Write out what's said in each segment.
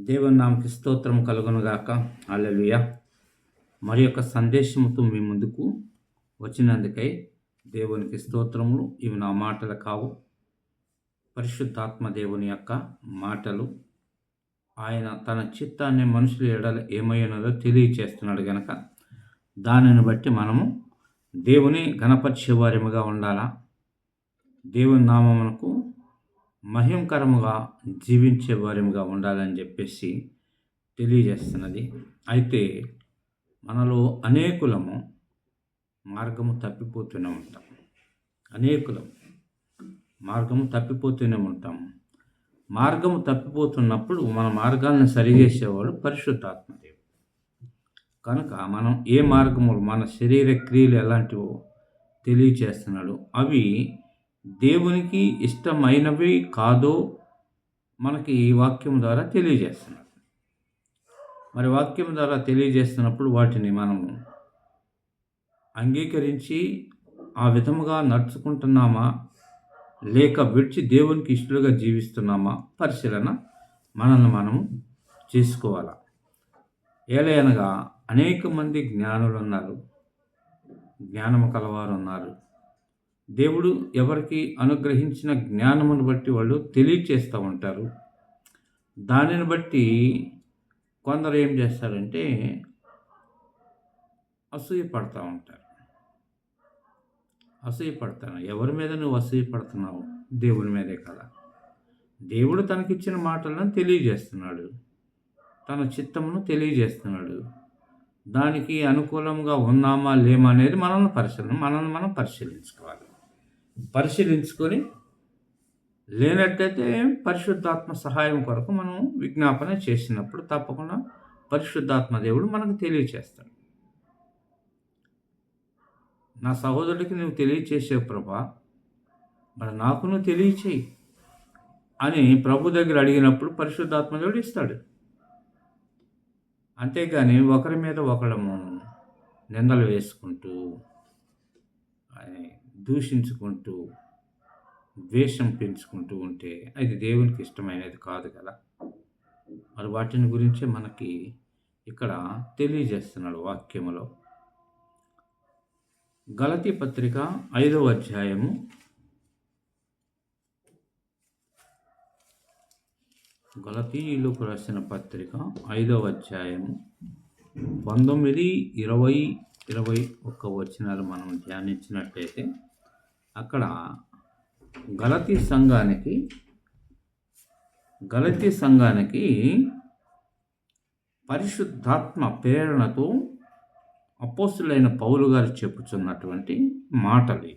దేవుని నామకి స్తోత్రం కలుగునుగాక. హల్లెలూయా. మరి యొక్క సందేశముతో మీ ముందుకు వచ్చినందుకై దేవునికి స్తోత్రములు. ఇవి నా మాటలు కావు, పరిశుద్ధాత్మ దేవుని యొక్క మాటలు. ఆయన తన చిత్తాన్ని మనుషుల ఎడల ఏమైనదో తెలియచేస్తున్నాడు గనక దానిని బట్టి మనము దేవుని ఘనపరిచే వారముగా ఉండాలా. దేవుని నామమునకు మహిమకరముగా జీవించే వారముగా ఉండాలని చెప్పేసి తెలియజేస్తున్నది. అయితే మనలో అనేకులము మార్గము తప్పిపోతూనే ఉంటాం. మార్గము తప్పిపోతున్నప్పుడు మన మార్గాలను సరిచేసేవాడు పరిశుద్ధాత్మ దేవుడు. కనుక మనం ఏ మార్గములు, మన శరీర క్రియలు ఎలాంటివో తెలియచేస్తున్నాడు. అవి దేవునికి ఇష్టమైనవి కాదో మనకి ఈ వాక్యం ద్వారా తెలియజేస్తున్నాడు. మరి వాక్యం ద్వారా తెలియజేస్తున్నప్పుడు వాటిని మనము అంగీకరించి ఆ విధముగా నడుచుకుంటున్నామా, లేక విడిచి దేవునికి ఇష్టలుగా జీవిస్తున్నామా పరిశీలన మనల్ని మనము చేసుకోవాలి. ఏలయనగా అనేక మంది జ్ఞానులు ఉన్నారు, జ్ఞానము కలవారు ఉన్నారు. దేవుడు ఎవరికి అనుగ్రహించిన జ్ఞానమును బట్టి వాళ్ళు తెలియచేస్తూ ఉంటారు. దానిని బట్టి కొందరు ఏం చేస్తారంటే అసూయ పడతాను. ఎవరి మీద నువ్వు అసూయ పడుతున్నావు? దేవుని మీదే కదా. దేవుడు తనకిచ్చిన మాటలను తెలియజేస్తున్నాడు, తన చిత్తమును తెలియజేస్తున్నాడు. దానికి అనుకూలంగా ఉన్నామా లేమా అనేది మనల్ని మనం పరిశీలించుకోవాలి. పరిశీలించుకొని లేనట్టయితే పరిశుద్ధాత్మ సహాయం కొరకు మనం విజ్ఞాపన చేసినప్పుడు తప్పకుండా పరిశుద్ధాత్మ దేవుడు మనకు తెలియచేస్తాడు. నా సహోదరుడికి నువ్వు తెలియచేసావు ప్రభా, మరి నాకు నువ్వు తెలియచేయి అని ప్రభు దగ్గర అడిగినప్పుడు పరిశుద్ధాత్మ దేవుడు ఇస్తాడు. అంతేగాని ఒకరి మీద ఒకళ్ళము నిందలు వేసుకుంటూ, దూషించుకుంటూ, ద్వేషం పెంచుకుంటూ ఉంటే అది దేవునికి ఇష్టమైనది కాదు కదా. మరి వాటిని గురించే మనకి ఇక్కడ తెలియజేస్తున్నాడు వాక్యములో. గలతీ పత్రిక 5వ అధ్యాయము గలతీయులకు రాసిన పత్రిక 5వ అధ్యాయము 19, 20, 21 వచనాలు మనం ధ్యానించినట్లయితే అక్కడ గలతీ సంఘానికి పరిశుద్ధాత్మ ప్రేరణతో అపోస్తులైన పౌలు గారు చెప్పుచున్నటువంటి మాటలు.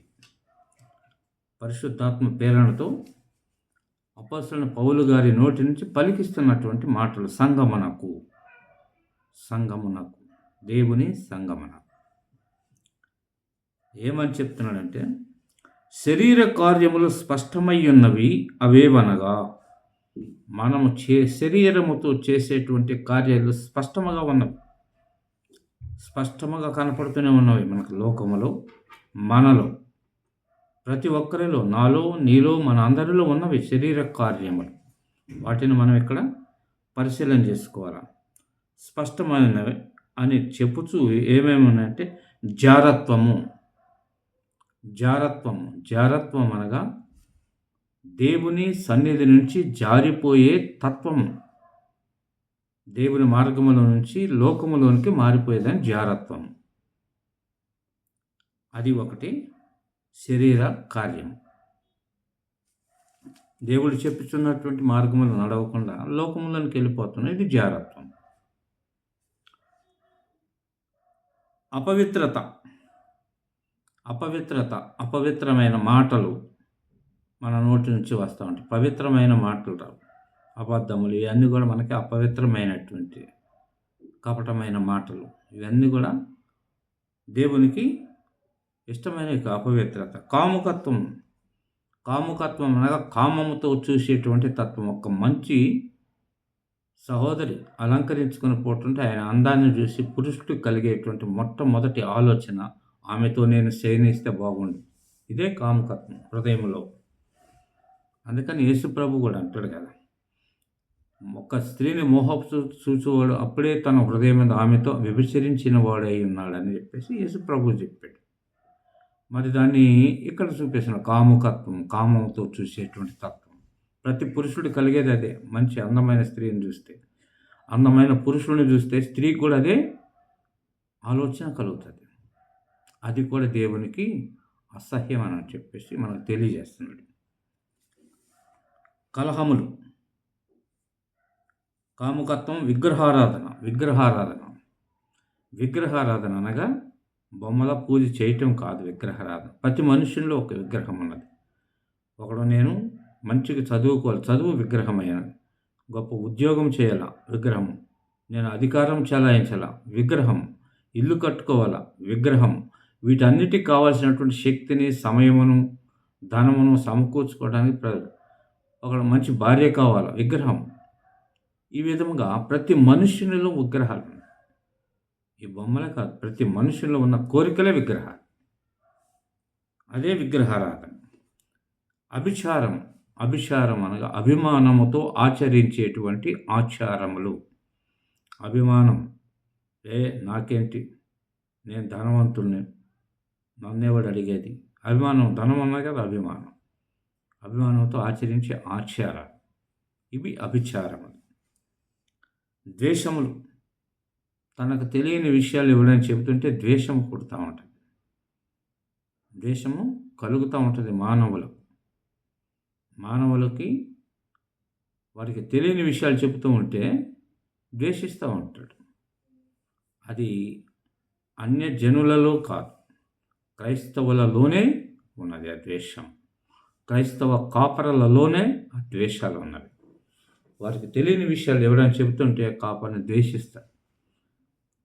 పరిశుద్ధాత్మ ప్రేరణతో అపోస్తులైన పౌలు గారి నోటి నుంచి పలికిస్తున్నటువంటి మాటలు. సంగమునకు దేవుని సంగమునకు ఏమని చెప్తున్నాడంటే, శరీర కార్యములు స్పష్టమై ఉన్నవి అవేవనగా, మనము శరీరముతో చేసేటువంటి కార్యాలు స్పష్టముగా కనపడుతూనే ఉన్నవి మనకు లోకములో, మనలో, ప్రతి ఒక్కరిలో, నాలో, నీలో, మన అందరిలో ఉన్నవి శరీర కార్యములు. వాటిని మనం ఇక్కడ పరిశీలన చేసుకోవాలి. స్పష్టమైనవి అని చెప్పుచూ ఏమేమి ఉన్నాయంటే జారత్వం అనగా దేవుని సన్నిధి నుంచి జారిపోయే తత్వము, దేవుని మార్గములో నుంచి లోకములోనికి మారిపోయేదని జారత్వం. అది ఒకటి శరీర కార్యం. దేవుడు చెప్పుచున్నటువంటి మార్గములు నడవకుండా లోకములోనికి వెళ్ళిపోతున్నాయి. ఇది జారత్వం. అపవిత్రమైన మాటలు మన నోటి నుంచి వస్తూ ఉంటాయి. పవిత్రమైన మాటలు రావు. అబద్ధములు ఇవన్నీ కూడా మనకి అపవిత్రమైనటువంటి కపటమైన మాటలు, ఇవన్నీ కూడా దేవునికి ఇష్టమైన అపవిత్రత. కాముకత్వం అనగా కామముతో చూసేటువంటి తత్వం. ఒక మంచి సహోదరి అలంకరించుకుని పోతుంటే ఆయన అందాన్ని చూసి పురుషుడికి కలిగేటువంటి మొట్టమొదటి ఆలోచన, ఆమెతో నేను శయనిస్తే బాగుండు. ఇదే కాముకత్వం హృదయంలో. అందుకని యేసు ప్రభు కూడా అంటాడు కదా, ఒక స్త్రీని మోహపు చూచువాడు అప్పుడే తన హృదయం మీద ఆమెతో వ్యభిచరించిన వాడై ఉన్నాడని చెప్పేసి యేసు ప్రభు చెప్పాడు. మరి దాన్ని ఇక్కడ చూపిస్తున్న కాముకత్వం, కామంతో చూసేటువంటి తత్వం. ప్రతి పురుషుడు కలిగేది అదే. మంచి అందమైన స్త్రీని చూస్తే, అందమైన పురుషుడిని చూస్తే స్త్రీకి కూడా అదే ఆలోచన కలుగుతుంది. అది కూడా దేవునికి అసహ్యం అని చెప్పేసి మనకు తెలియజేస్తున్నాడు. కలహములు, కాముకత్వం, విగ్రహారాధన అనగా బొమ్మల పూజ చేయటం కాదు విగ్రహారాధన. ప్రతి మనుషుల్లో ఒక విగ్రహం ఉన్నది. ఒకడు నేను మంచిగా చదువుకోవాలి, చదువు విగ్రహమైనది. గొప్ప ఉద్యోగం చేయాల, విగ్రహం. నేను అధికారం చెలాయించాల, విగ్రహం. ఇల్లు కట్టుకోవాలా, విగ్రహం. వీటన్నిటికి కావాల్సినటువంటి శక్తిని, సమయమును, ధనమును సమకూర్చుకోవడానికి ఒకడు మంచి భార్య కావాలా, విగ్రహం. ఈ విధముగా ప్రతి మనుష్యునిలో విగ్రహాలు. ఈ బొమ్మలే కాదు, ప్రతి మనుషుల్లో ఉన్న కోరికలే విగ్రహాలు. అదే విగ్రహారాధన. అభిచారం అనగా అభిమానముతో ఆచరించేటువంటి ఆచారములు. అభిమానం, నాకేంటి, నేను ధనవంతుల్ని, నన్నేవాడు అడిగేది. అభిమానం, ధనం అన్నా కదా అభిమానం. అభిమానంతో ఆచరించే ఆచారాలు ఇవి అభిచారములు. ద్వేషములు, తనకు తెలియని విషయాలు ఎవరైనా చెబుతుంటే ద్వేషం పుడుతూ ఉంటుంది. ద్వేషము కలుగుతూ ఉంటుంది మానవులకి వారికి తెలియని విషయాలు చెబుతూ ఉంటే ద్వేషిస్తూ ఉంటాడు. అది అన్య జనులలో కాదు, క్రైస్తవులలోనే ఉన్నది ఆ ద్వేషం. క్రైస్తవ కాపరలలోనే ఆ ద్వేషాలు ఉన్నవి. వారికి తెలియని విషయాలు ఎవరైనా చెబుతుంటే కాపరిని ద్వేషిస్తారు.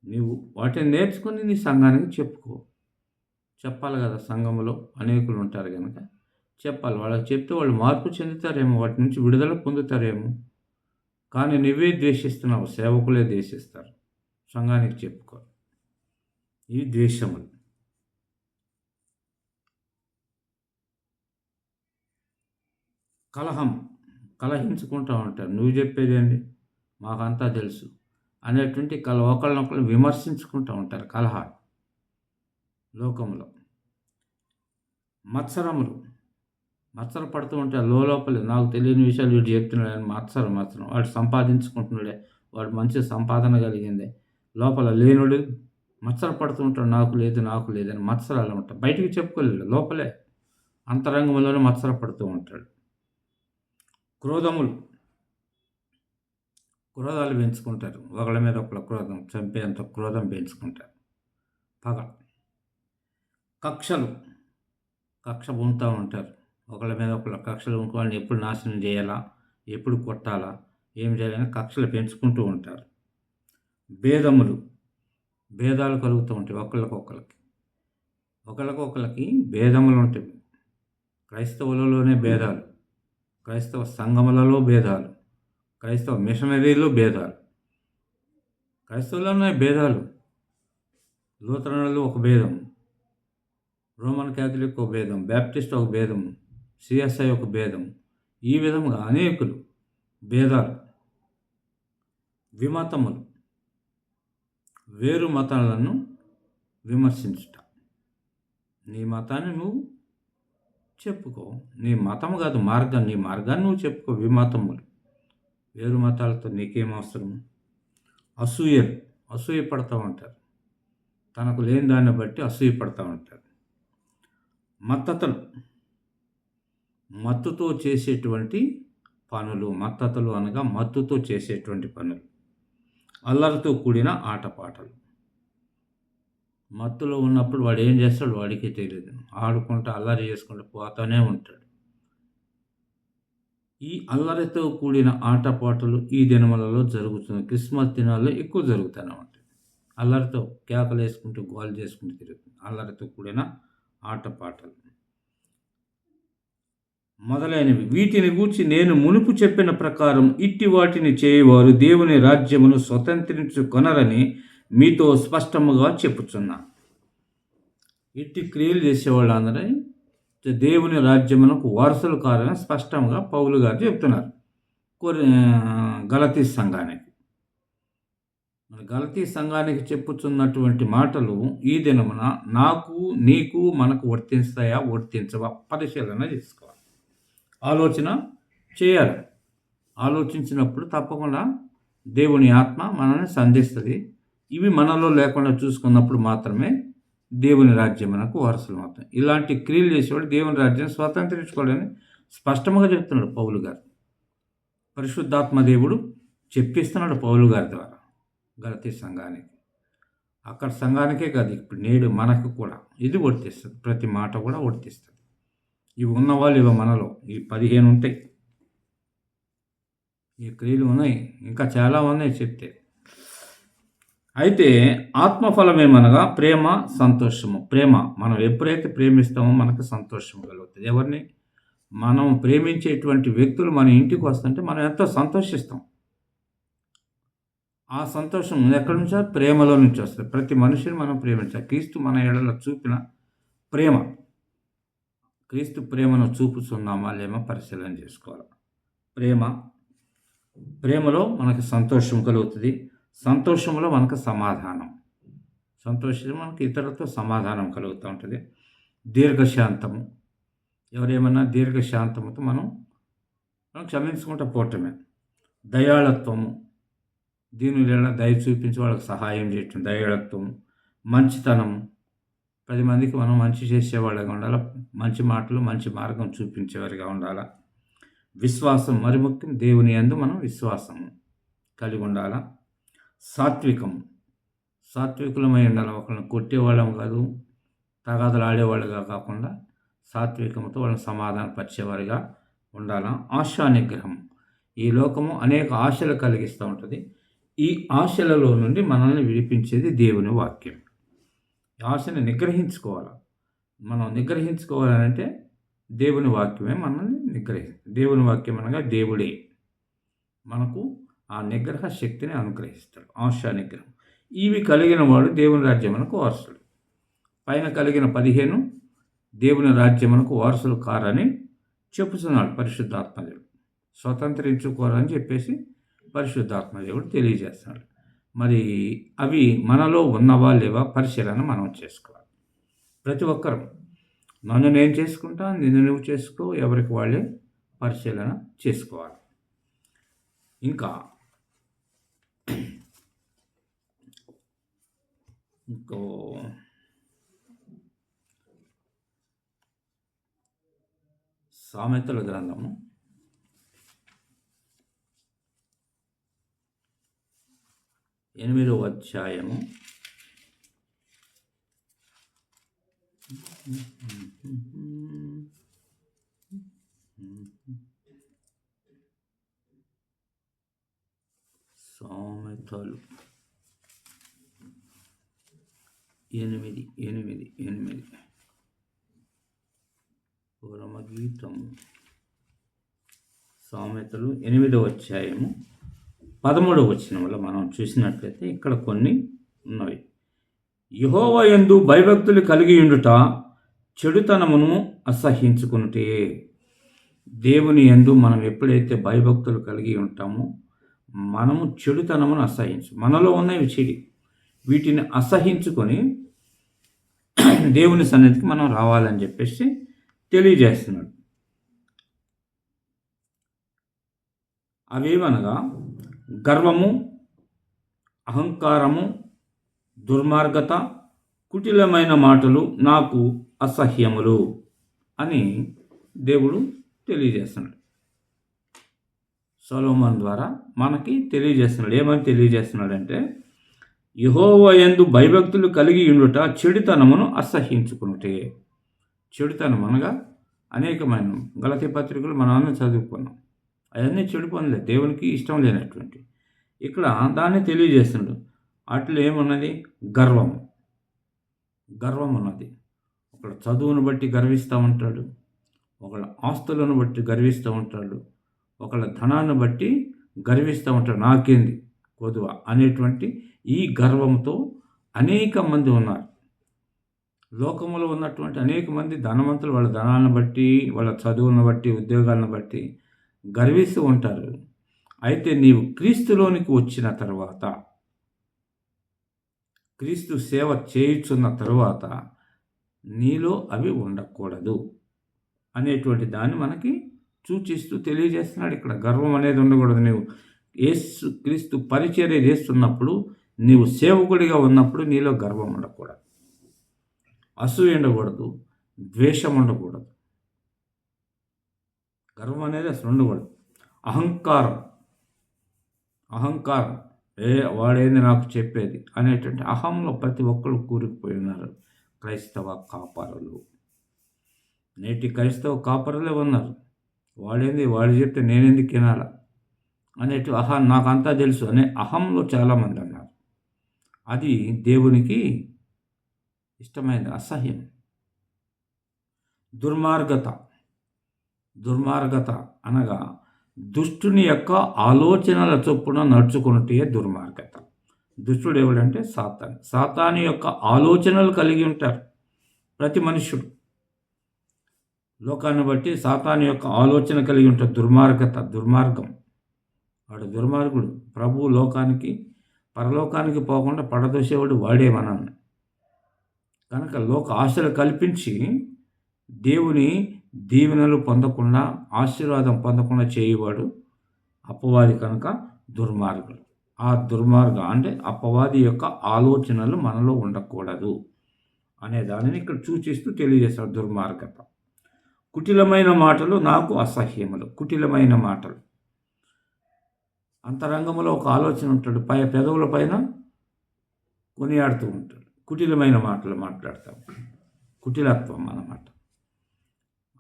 నీవు వాటిని నేర్చుకుని నీ సంఘానికి చెప్పాలి కదా. సంఘంలో అనేకులు ఉంటారు కనుక చెప్పాలి. వాళ్ళకి చెప్తే వాళ్ళు మార్పు చెందుతారేమో, వాటి నుంచి విడుదల పొందుతారేమో. కానీ నువ్వే ద్వేషిస్తున్నావు, సేవకులే ద్వేషిస్తారు. సంఘానికి చెప్పుకో. ఇవి ద్వేషములు. కలహించుకుంటూ ఉంటారు. నువ్వు చెప్పేదేంటి, మాకంతా తెలుసు అనేటువంటి ఒకళ్ళనొకళ్ళు విమర్శించుకుంటూ ఉంటారు. కలహాలు లోకంలో. మత్సర పడుతూ ఉంటారు లోపలే. నాకు తెలియని విషయాలు వీడు చెప్తున్నాడు అని మత్సరం. వాడు సంపాదించుకుంటున్నాడే, వాడు మంచి సంపాదన కలిగిందే. లోపల లేనుడు మత్సర పడుతూ ఉంటాడు, నాకు లేదని మత్సరాలు ఉంటాయి. బయటికి చెప్పుకోలేడు, లోపలే అంతరంగంలోనే మత్సర పడుతూ ఉంటాడు. క్రోధాలు పెంచుకుంటారు. ఒకళ్ళ మీద ఒకళ్ళ క్రోధం, చంపేంత క్రోధం పెంచుకుంటారు. పగ. కక్ష పొందుతూ ఉంటారు. ఒకళ్ళ మీద ఒకళ్ళ కక్షలు వాళ్ళని ఎప్పుడు నాశనం చేయాలా, ఎప్పుడు కొట్టాలా, ఏం చేయాలని కక్షలు పెంచుకుంటూ ఉంటారు. భేదాలు కలుగుతూ ఉంటాయి ఒకళ్ళకొకళ్ళకి భేదములు ఉంటాయి. క్రైస్తవులలోనే భేదాలు, క్రైస్తవ సంఘములలో భేదాలు, క్రైస్తవ మిషనరీలో భేదాలు. క్రైస్తవులలోనే భేదాలు. లూథరన్లలో ఒక భేదం, రోమన్ క్యాథలిక్ ఒక భేదం, బ్యాప్టిస్ట్ ఒక భేదం, సిఎస్ఐ ఒక భేదం. ఈ విధముగా అనేకులు భేదాలు. విమతములు, వేరు మతాలను విమర్శించుట. నీ మతాన్ని నువ్వు చెప్పుకో, నీ మతము కాదు మార్గం, నీ మార్గాన్ని నువ్వు చెప్పుకో. విమతములు, వేరు మతాలతో నీకేం అవసరం. అసూయ పడుతూ ఉంటారు. తనకు లేని దాన్ని బట్టి అసూయ పడుతూ ఉంటారు. మత్తుతో చేసేటువంటి పనులు. మత్తతలు అనగా మత్తుతో చేసేటువంటి పనులు. అల్లరితో కూడిన ఆటపాటలు. మత్తులో ఉన్నప్పుడు వాడు ఏం చేస్తాడు వాడికే తెలియదు. ఆడుకుంటూ అల్లరి చేసుకుంటూ పోతూనే ఉంటాడు. ఈ అల్లరితో కూడిన ఆటపాటలు ఈ దినములలో జరుగుతుంది. క్రిస్మస్ దినాల్లో ఎక్కువ జరుగుతూనే ఉంటాయి. అల్లరితో కేకలు వేసుకుంటూ గోల్ చేసుకుంటూ తిరుగుతుంది. అల్లరితో కూడిన ఆటపాటలు మొదలైనవి. వీటిని గూర్చి నేను మునుపు చెప్పిన ప్రకారం ఇట్టి వాటిని చేయవారు దేవుని రాజ్యమును స్వతంత్రించుకొనరని మీతో స్పష్టముగా చెప్పుచున్నా. ఇట్టి క్రియలు చేసేవాళ్ళందరూ దేవుని రాజ్యమునకు వారసులు కారని స్పష్టంగా పౌలు గారు చెప్తున్నారు. గలతీ సంఘానికి గలతీ సంఘానికి చెప్పుచున్నటువంటి మాటలు ఈ దినమున నాకు నీకు మనకు వర్తిస్తాయా వర్తించవా పరిశీలన చేసుకోవాలి, ఆలోచన చేయాలి. ఆలోచించినప్పుడు తప్పకుండా దేవుని ఆత్మ మనల్ని సంధిస్తుంది. ఇవి మనలో లేకుండా చూసుకున్నప్పుడు మాత్రమే దేవుని రాజ్యం మనకు వారసులు అవుతాయి. ఇలాంటి క్రియలు చేసేవాడు దేవుని రాజ్యం స్వతంత్రించుకోవాలని స్పష్టంగా చెప్తున్నాడు పౌలు గారు. పరిశుద్ధాత్మ దేవుడు చెప్పిస్తున్నాడు పౌలు గారి ద్వారా గలతీ సంఘానికి. అక్కడ సంఘానికే కాదు, ఇప్పుడు నేడు మనకు కూడా ఇది వర్తిస్తుంది. ప్రతి మాట కూడా వర్తిస్తుంది. ఇవి ఉన్నవాళ్ళు ఇవి మనలో ఈ 15 ఉంటాయి. ఈ క్రియలు ఉన్నాయి, ఇంకా చాలా ఉన్నాయి చెప్తే. అయితే ఆత్మఫలం ఏమనగా ప్రేమ, సంతోషము. ప్రేమ, మనం ఎప్పుడైతే ప్రేమిస్తామో మనకు సంతోషం కలుగుతుంది. ఎవరిని? మనం ప్రేమించేటువంటి వ్యక్తులు మన ఇంటికి వస్తుంటే మనం ఎంతో సంతోషిస్తాం. ఆ సంతోషం ఎక్కడి నుంచో? ప్రేమలో నుంచి వస్తుంది. ప్రతి మనిషిని మనం ప్రేమించాలి. క్రీస్తు మన ఎడల చూపిన ప్రేమ, క్రీస్తు ప్రేమను చూపుతున్నామా లేమో పరిశీలన చేసుకోవాలి. ప్రేమలో మనకు సంతోషం కలుగుతుంది. సంతోషంలో మనకు సమాధానం, సంతోషం మనకు ఇతరులతో సమాధానం కలుగుతూ ఉంటుంది. దీర్ఘశాంతము, ఎవరేమన్నా దీర్ఘశాంతముతో మనం క్షమించుకుంటూ పోవటమే. దయాళత్వము, దీనిలో దయ చూపించి వాళ్ళకి సహాయం చేయటం, దయాళత్వము. మంచితనము, 10 మందికి మనం మంచి చేసేవాళ్ళగా ఉండాలి. మంచి మాటలు, మంచి మార్గం చూపించేవారిగా ఉండాలి. విశ్వాసం, మరి ముఖ్యం దేవుని యందు మనం విశ్వాసం కలిగి ఉండాలా. సాత్వికులమై ఉండాలి. ఒకళ్ళని కొట్టేవాళ్ళం కాదు, తగాదలు ఆడేవాళ్ళుగా కాకుండా సాత్వికంతో వాళ్ళని సమాధానపరిచేవారిగా ఉండాలా. ఆశా నిగ్రహం, ఈ లోకము అనేక ఆశలు కలిగిస్తూ ఉంటుంది. ఈ ఆశలలో నుండి మనల్ని విడిపించేది దేవుని వాక్యం. ఆశని నిగ్రహించుకోవాలి. మనం నిగ్రహించుకోవాలంటే దేవుని వాక్యమే మనల్ని నిగ్రహిస్తుంది. దేవుని వాక్యం అనగా దేవుడే మనకు ఆ నిగ్రహ శక్తిని అనుగ్రహిస్తాడు. ఆశా నిగ్రహం, ఇవి కలిగిన వాడు దేవుని రాజ్యమునకు వారసుడు. పైన కలిగిన 15 దేవుని రాజ్యమునకు వారసులు కారని చెప్పుతున్నాడు పరిశుద్ధాత్మదేవుడు. స్వతంత్రించుకోరని చెప్పేసి పరిశుద్ధాత్మదేవుడు తెలియజేస్తున్నాడు. మరి అవి మనలో ఉన్నవా లేవా పరిశీలన మనం చేసుకోవాలి. ప్రతి ఒక్కరూ నన్ను నేను చేసుకుంటా, నిన్ను నువ్వు చేసుకో, ఎవరికి వాళ్ళే పరిశీలన చేసుకోవాలి. ఇంకో సామెతల గ్రంథము 8వ అధ్యాయము 8 పరమగీతము. సామెతలు 8వ అధ్యాయము 13వ వచనంలో మనం చూసినట్లయితే ఇక్కడ కొన్ని ఉన్నవి. యెహోవా యందు భయభక్తులు కలిగి ఉండుట చెడుతనమును అసహ్యించుకునుటే. దేవుని యందు మనం ఎప్పుడైతే భయభక్తులు కలిగి ఉంటామో మనము చెడుతనమును మనలో ఉన్నవి చెడి, వీటిని అసహించుకొని దేవుని సన్నిధికి మనం రావాలని చెప్పేసి తెలియజేస్తున్నాడు. అవేమనగా గర్వము, అహంకారము, దుర్మార్గత, కుటిలమైన మాటలు నాకు అసహ్యములు అని దేవుడు తెలియజేస్తున్నాడు. సొలొమోను ద్వారా మనకి తెలియజేస్తున్నాడు. ఏమని తెలియజేస్తున్నాడంటే, యెహోవా యందు భయభక్తులు కలిగి ఉండుట చెడుతనమును అసహ్యించుకునుటే. చెడుతనం అనగా అనేకమైన గలతీ పత్రికలు మనం అందరం చదువుకున్నాం. అవన్నీ చెడు పనులే, దేవునికి ఇష్టం లేనటువంటి. ఇక్కడ దాన్ని తెలియజేస్తున్నాడు. అట్లా ఏమున్నది? గర్వం ఉన్నది. ఒకళ్ళ చదువును బట్టి గర్విస్తూ ఉంటాడు, ఒకళ్ళ ఆస్తులను బట్టి గర్విస్తూ ఉంటాడు, ఒకళ్ళ ధనాన్ని బట్టి గర్విస్తూ ఉంటాడు. నాకేంది కొదువ అనేటువంటి ఈ గర్వంతో అనేక మంది ఉన్నారు. లోకములో ఉన్నటువంటి అనేక మంది ధనవంతులు వాళ్ళ ధనాలను బట్టి, వాళ్ళ చదువులను బట్టి, ఉద్యోగాలను బట్టి గర్విస్తూ ఉంటారు. అయితే నీవు క్రీస్తులోనికి వచ్చిన తరువాత, క్రీస్తు సేవ చేయుచున్న తరువాత నీలో అవి ఉండకూడదు అనేటువంటి దాన్ని మనకి సూచిస్తూ తెలియజేస్తున్నాడు. ఇక్కడ గర్వం అనేది ఉండకూడదు. నీవు యేసు క్రీస్తు పరిచర్య చేస్తున్నప్పుడు, నీవు సేవకుడిగా ఉన్నప్పుడు నీలో గర్వం ఉండకూడదు, అసూయ ఉండకూడదు, ద్వేషం ఉండకూడదు. గర్వం అనేది అసలు ఉండకూడదు. అహంకారం వాడేంది నాకు చెప్పేది అనేటువంటి అహంలో ప్రతి ఒక్కరు కూరుకుపోయి ఉన్నారు క్రైస్తవ కాపరులు. నేటి క్రైస్తవ కాపరులే ఉన్నారు. వాడు చెప్తే నేనెందుకు వినాలా అనేటి నాకంతా తెలుసు అనే అహంలో చాలామంది అన్నారు. అది దేవునికి ఇష్టమైనది, అసహ్యం. దుర్మార్గత అనగా దుష్టుని యొక్క ఆలోచనల చొప్పున నడుచుకున్నటే దుర్మార్గత. దుష్టుడు ఎవడంటే సాతాను యొక్క ఆలోచనలు కలిగి ఉంటారు ప్రతి మనుష్యుడు. లోకాన్ని బట్టి సాతాను యొక్క ఆలోచన కలిగి ఉంటారు. దుర్మార్గం. వాడు దుర్మార్గుడు. ప్రభు పరలోకానికి పోకుండా పడదోసేవాడు వాడే మనల్ని. కనుక లోక ఆశలు కల్పించి దేవుని దీవెనలు పొందకుండా, ఆశీర్వాదం పొందకుండా చేయవాడు అపవాది. కనుక దుర్మార్గుడు. అంటే అపవాది యొక్క ఆలోచనలు మనలో ఉండకూడదు అనే దానిని ఇక్కడ సూచిస్తూ తెలియజేస్తాడు. దుర్మార్గత. కుటిలమైన మాటలు నాకు అసహ్యములు. కుటిలమైన మాటలు, అంతరంగంలో ఒక ఆలోచన ఉంటాడు, పెదవుల పైన కొనియాడుతూ ఉంటాడు. కుటిలమైన మాటలు మాట్లాడతాం. కుటిలత్వం అన్నమాట.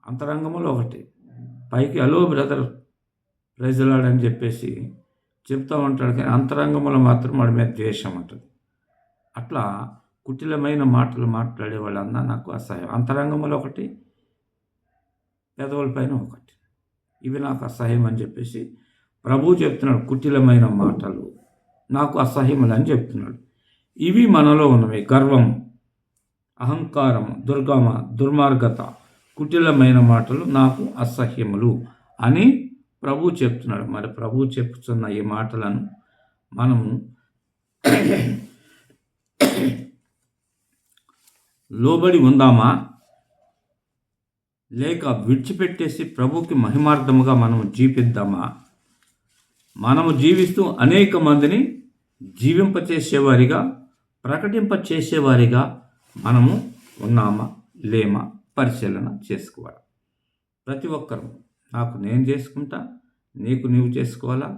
అంతరంగంలో ఒకటి, పైకి హలో బ్రదర్ ప్రైజలాడని చెప్పేసి చెప్తూ ఉంటాడు, కానీ అంతరంగంలో మాత్రం వాడి మీద ద్వేషం ఉంటుంది. అట్లా కుటిలమైన మాటలు మాట్లాడే వాళ్ళన్నా నాకు అసహ్యం. అంతరంగంలో ఒకటి, పెదవుల పైన ఒకటి. ఇవి నాకు అసహ్యం అని చెప్పేసి ప్రభువు చెప్తున్నాడు. కుటిలమైన మాటలు నాకు అసహ్యములు అని చెప్తున్నాడు. ఇవి మనలో ఉన్నవి. గర్వం, అహంకారం, దుర్మార్గత, కుటిలమైన మాటలు నాకు అసహ్యములు అని ప్రభువు చెప్తున్నాడు. మరి ప్రభువు చెప్తున్న ఈ మాటలను మనము లోబడి ఉందామా, లేక విడిచిపెట్టేసి ప్రభుకి మహిమార్థముగా మనము జీవిద్దామా? మనము జీవిస్తూ అనేక మందిని జీవింపచేసేవారిగా, ప్రకటింపచేసేవారిగా మనము ఉన్నామా లేమా పరిశీలన చేసుకోవాలి. ప్రతి ఒక్కరు, నాకు నేను చేసుకుంటా, నీకు నీవు చేసుకోవాలా,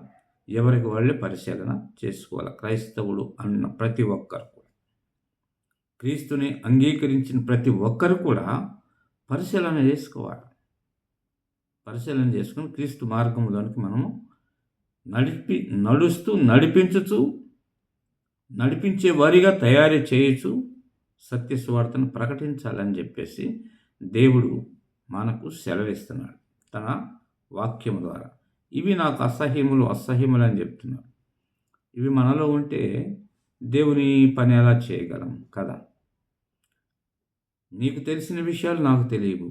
ఎవరికి వాళ్ళే పరిశీలన చేసుకోవాలి. క్రైస్తవుడు అన్న ప్రతి ఒక్కరు కూడా, క్రీస్తుని అంగీకరించిన ప్రతి ఒక్కరు కూడా పరిశీలన చేసుకోవాలి. పరిశీలన చేసుకుని క్రీస్తు మార్గంలోనికి మనము నడిపించే వారిగా తయారు చేయొచ్చు, సత్య సువార్తను ప్రకటించాలని చెప్పేసి దేవుడు మనకు సెలవిస్తున్నాడు తన వాక్యం ద్వారా. ఇవి నాకు అసహ్యములు అని చెప్తున్నాడు. ఇవి మనలో ఉంటే దేవుని పని ఎలా చేయగలం కదా? నీకు తెలిసిన విషయాలు నాకు తెలియవు,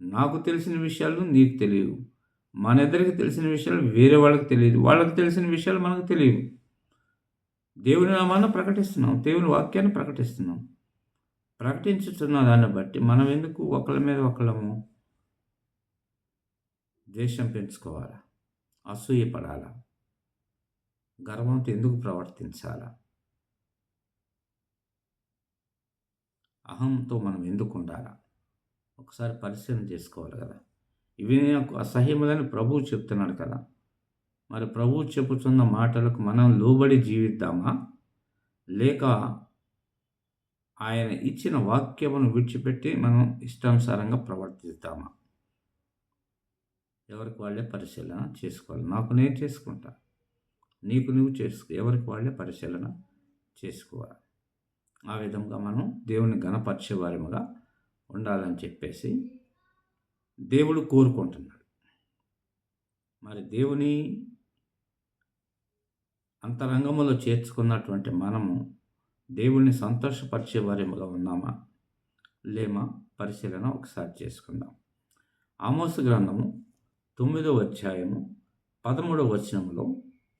నాకు తెలిసిన విషయాలు నీకు తెలియవు, మన ఇద్దరికి తెలిసిన విషయాలు వేరే వాళ్ళకి తెలియదు, వాళ్ళకి తెలిసిన విషయాలు మనకు తెలియవు. దేవుని నామాన్ని ప్రకటిస్తున్నాం, దేవుని వాక్యాన్ని ప్రకటిస్తున్నాం. ప్రకటించుతున్న దాన్ని బట్టి మనం ఎందుకు ఒకళ్ళ మీద ఒకళ్ళము ద్వేషం పెంచుకోవాలా, అసూయపడాలా, గర్వంతో ఎందుకు ప్రవర్తించాలా, అహంతో మనం ఎందుకు ఉండాలా? ఒకసారి పరిశీలన చేసుకోవాలి కదా. ఇవి నాకు అసహ్యములని ప్రభువు చెప్తున్నాడు కదా. మరి ప్రభువు చెప్పుతున్న మాటలకు మనం లోబడి జీవిద్దామా, లేక ఆయన ఇచ్చిన వాక్యమును విడిచిపెట్టి మనం ఇష్టానుసారంగా ప్రవర్తిద్దామా? ఎవరికి వాళ్ళే పరిశీలన చేసుకోవాలి. నాకు నేను చేసుకుంటా, నీకు నువ్వు చేసుకో, ఎవరికి వాళ్ళే పరిశీలన చేసుకోవాలి. ఆ విధంగా మనం దేవుని ఘనపరిచే వారిగా ఉండాలని చెప్పేసి దేవుడు కోరుకుంటున్నాడు. మరి దేవుని అంతరంగములో చేర్చుకున్నటువంటి మనము దేవుణ్ణి సంతోషపరిచే వారిగా ఉన్నామా లేమా పరిశీలన ఒకసారి చేసుకుందాం. ఆమోసు గ్రంథము 9వ అధ్యాయము 13వ వచనంలో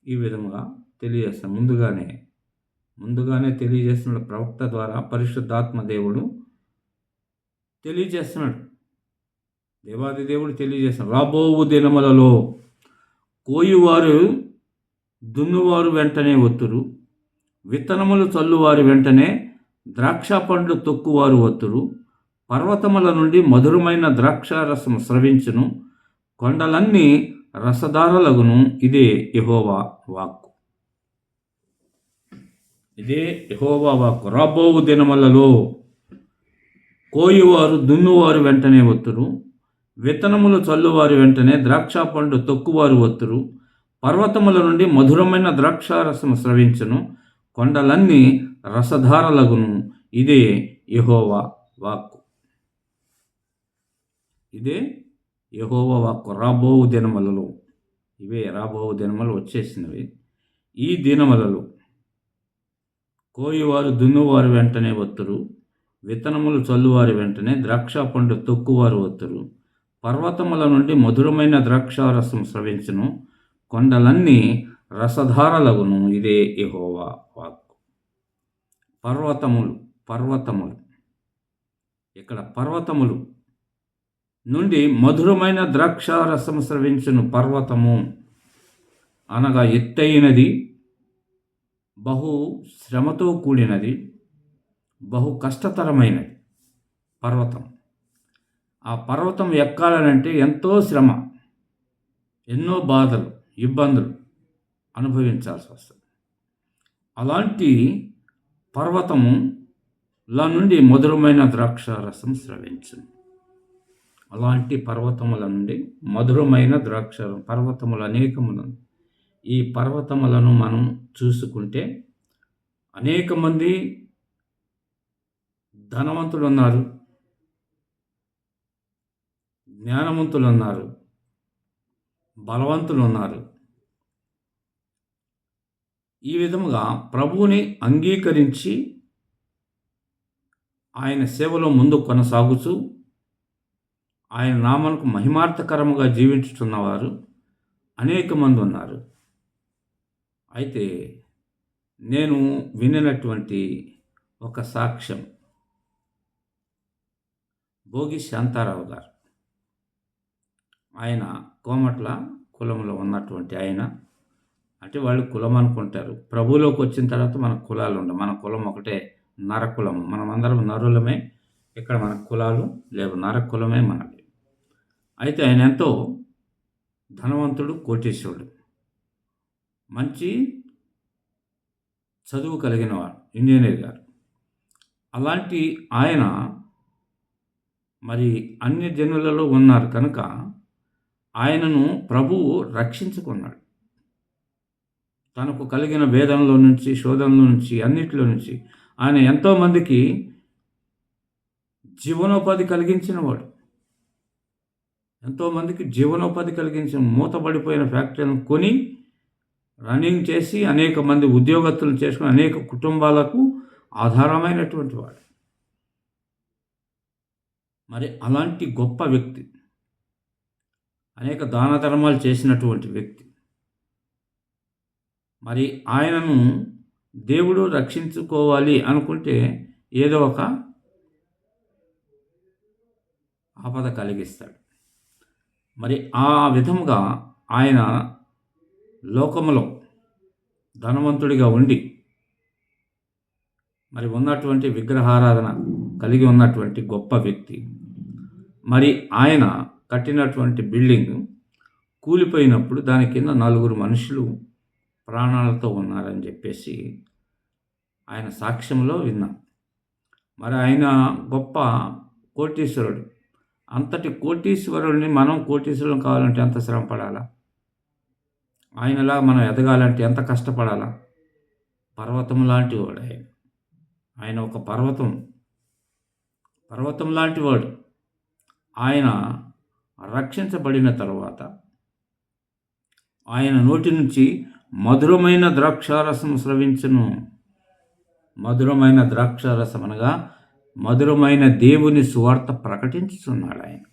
ఈ విధముగా తెలియజేస్తాను. ముందుగానే తెలియజేస్తున్న ప్రవక్త ద్వారా పరిశుద్ధాత్మ దేవుడు తెలియజేస్తున్నాడు. దేవాది దేవుడు తెలియజేస్తున్నాడు. రాబోవు దినములలో కోయువారు దున్నువారు వెంటనే ఒత్తురు, విత్తనములు చల్లువారి వెంటనే ద్రాక్ష పండ్లు తొక్కువారు ఒత్తురు, పర్వతముల నుండి మధురమైన ద్రాక్షారసం స్రవించును, కొండలన్నీ రసధారలగును. ఇదే యెహోవా వాక్కు. ఇదే యెహోవా వాక్కు. రాబోవు దినములలో కోయువారు దున్నువారు వెంటనే ఒత్తురు, విత్తనములు చల్లువారి వెంటనే ద్రాక్ష పండ్లు తొక్కువారు ఒత్తురు, పర్వతముల నుండి మధురమైన ద్రాక్షారసము స్రవించును, కొండలన్నీ రసధారలగును. ఇదే యెహోవా వాక్కు. ఇదే యెహోవా వాక్కు. రాబోవు దినములలో, ఇవే రాబోవు దినములు వచ్చేసినవి. ఈ దినములలో కోయువారు దున్నువారు వెంటనే ఒత్తురు, విత్తనములు చల్లువారి వెంటనే ద్రాక్ష పండు తొక్కువారు ఒత్తురు, పర్వతముల నుండి మధురమైన ద్రాక్షారసం స్రవించును, కొండలన్నీ రసధారలగును. ఇదే యెహోవా వాక్కు. పర్వతములు ఇక్కడ పర్వతములు నుండి మధురమైన ద్రాక్షారసం స్రవించును. పర్వతము అనగా ఎత్తైనది, బహు శ్రమతో కూడినది, బహు కష్టతరమైనది పర్వతం. ఆ పర్వతం ఎక్కాలనంటే ఎంతో శ్రమ, ఎన్నో బాధలు, ఇబ్బందులు అనుభవించాల్సి వస్తుంది. అలాంటి పర్వతముల నుండి మధురమైన ద్రాక్షారసం స్రవించును. అలాంటి పర్వతముల నుండి మధురమైన ద్రాక్షారసం. పర్వతములు అనేకములను. ఈ పర్వతములను మనం చూసుకుంటే అనేక మంది ధనవంతులు ఉన్నారు, జ్ఞానవంతులు ఉన్నారు, బలవంతులు ఉన్నారు. ఈ విధముగా ప్రభువుని అంగీకరించి ఆయన సేవలో ముందు కొనసాగుతూ ఆయన నామమునకు మహిమార్థకరముగా జీవించుతున్నవారు అనేక మంది ఉన్నారు. అయితే నేను వినినటువంటి ఒక సాక్ష్యం, భోగి శాంతారావు గారు. ఆయన కోమట్ల కులంలో ఉన్నటువంటి ఆయన. అంటే వాళ్ళు కులం అనుకుంటారు. ప్రభువులోకి వచ్చిన తర్వాత మన కులాలు ఉండవు. మన కులం ఒకటే, నరకులము. మనమందరం నరులమే. ఇక్కడ మన కులాలు లేవు, నరకులమే మనది. అయితే ఆయన ఎంతో ధనవంతుడు, కోటీశ్వరుడు, మంచి చదువు కలిగిన వాడు, ఇంజనీర్ గారు. అలాంటి ఆయన మరి అన్య జనులలో ఉన్నారు కనుక ఆయనను ప్రభువు రక్షించుకున్నాడు. తనకు కలిగిన వేదనలో నుంచి, శోధనలో నుంచి, అన్నిటిలో నుంచి ఆయన ఎంతోమందికి జీవనోపాధి కలిగించినవాడు. ఎంతోమందికి జీవనోపాధి కలిగించిన, మూతపడిపోయిన ఫ్యాక్టరీలను కొని రన్నింగ్ చేసి అనేక మంది ఉద్యోగస్తులను చేసుకుని అనేక కుటుంబాలకు ఆధారమైనటువంటి వాడు. మరి అలాంటి గొప్ప వ్యక్తి, అనేక దాన ధర్మాలు చేసినటువంటి వ్యక్తి, మరి ఆయనను దేవుడు రక్షించుకోవాలి అనుకుంటే ఏదో ఒక ఆపద కలిగిస్తాడు. మరి ఆ విధముగా ఆయన లోకములో ధనవంతుడిగా ఉండి మరి ఉన్నటువంటి విగ్రహారాధన కలిగి ఉన్నటువంటి గొప్ప వ్యక్తి. మరి ఆయన కట్టినటువంటి బిల్డింగ్ కూలిపోయినప్పుడు దాని కింద 4 మనుషులు ప్రాణాలతో ఉన్నారని చెప్పేసి ఆయన సాక్ష్యంలో విన్నాం. మరి ఆయన గొప్ప కోటీశ్వరుడు. అంతటి కోటీశ్వరుడిని మనం కోటీశ్వరులను కావాలంటే ఎంత శ్రమ పడాలా? ఆయనలా మనం ఎదగాలంటే ఎంత కష్టపడాలా? పర్వతం లాంటి వాడు ఆయన. ఆయన ఒక పర్వతం లాంటి వాడు. ఆయన రక్షించబడిన తరువాత ఆయన నోటి నుంచి మధురమైన ద్రాక్షారసం స్రవించును. మధురమైన ద్రాక్షారసం అనగా మధురమైన దేవుని సువార్త ప్రకటించుతున్నాడు ఆయన.